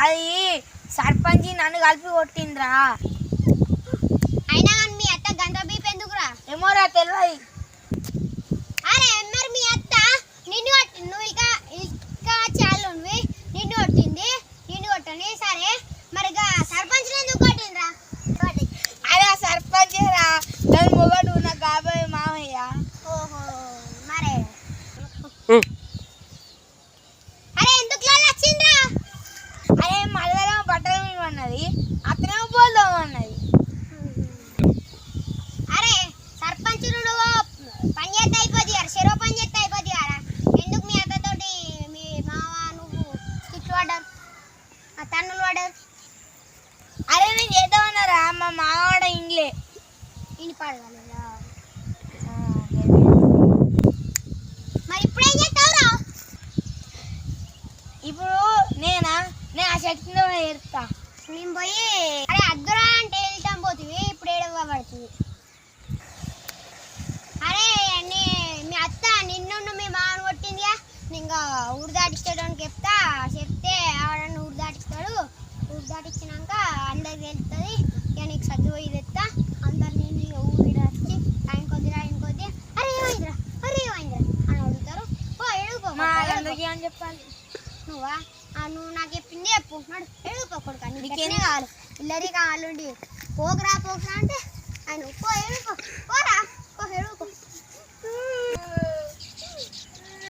అది సర్పంచ్ నన్ను కలిపి కొట్టిండ్రా. అయినా మీ అత్త గంట బీప్ ఎందుకురా? ఏమోరా తెలియదు. అరే మరి మీ అత్త నిన్ను నువ్వు ఇంకా చాలు నిన్ను కొట్టింది, నిన్ను కొట్టని సరే మరి సర్పంచ్ ఎందుకు కొట్టిండ్రా? అరే సర్పంచ్ రా దాని మొగడు నా కాబోయే మామయ్య. ఓహో మరే అరే ఎందుకు వచ్చిండ్రా? అరే మళ్ళీ బట్టలు అన్నది, అతనేమో పోదాం అన్నది. అరే సర్పంచ్ నువ్వు పని చేస్తే అయిపోద్ది కదా, చెరో పని చేస్తే అయిపోద్ది కదా. ఎందుకు మీ అత్తతోటి మీ మామ నువ్వు తిట్లు పడ్డారు, తన్నులు పడ్డారు? అరే నేను చేద్దామన్నారా మా మావాడ ఇంగ్లే ఇన్ని పడగలరా. మరి ఇప్పుడు ఏం చేస్తావురా? ఇప్పుడు నేను ఆ చెట్టు కింద ఏరుతా. మేము పోయి అరే అద్దురా అంటే వెళ్తాం పోతుంది, ఇప్పుడు ఏడవ పడుతుంది. అరే మీ అత్త నిన్ను మీ మామను కొట్టిందిగా, ఇంకా ఊరు దాటించడానికి చెప్తే ఆడని ఊరు దాటిస్తాడు. ఊరు దాటించినాక అందరికి వెళ్తుంది. ఇక నీకు సర్ది పోయి తెస్తా అందరు నేను ఊరు వచ్చి ఆయన కొద్దిరా ఆయన కొద్ది అరే ఏమైందిరా అని అడుగుతారు. ఓ ఎడుగుపో అని చెప్పాలి. నువ్వా? నువ్వు నాకు చెప్పింది చెప్పు. నాడు ఎడుగుపోకూడదు కానీ నీకేనే కావాలి. ఇల్లరి కావాలండి పోకురా అంటే ఆయన పో ఎడుగుపో పోరా.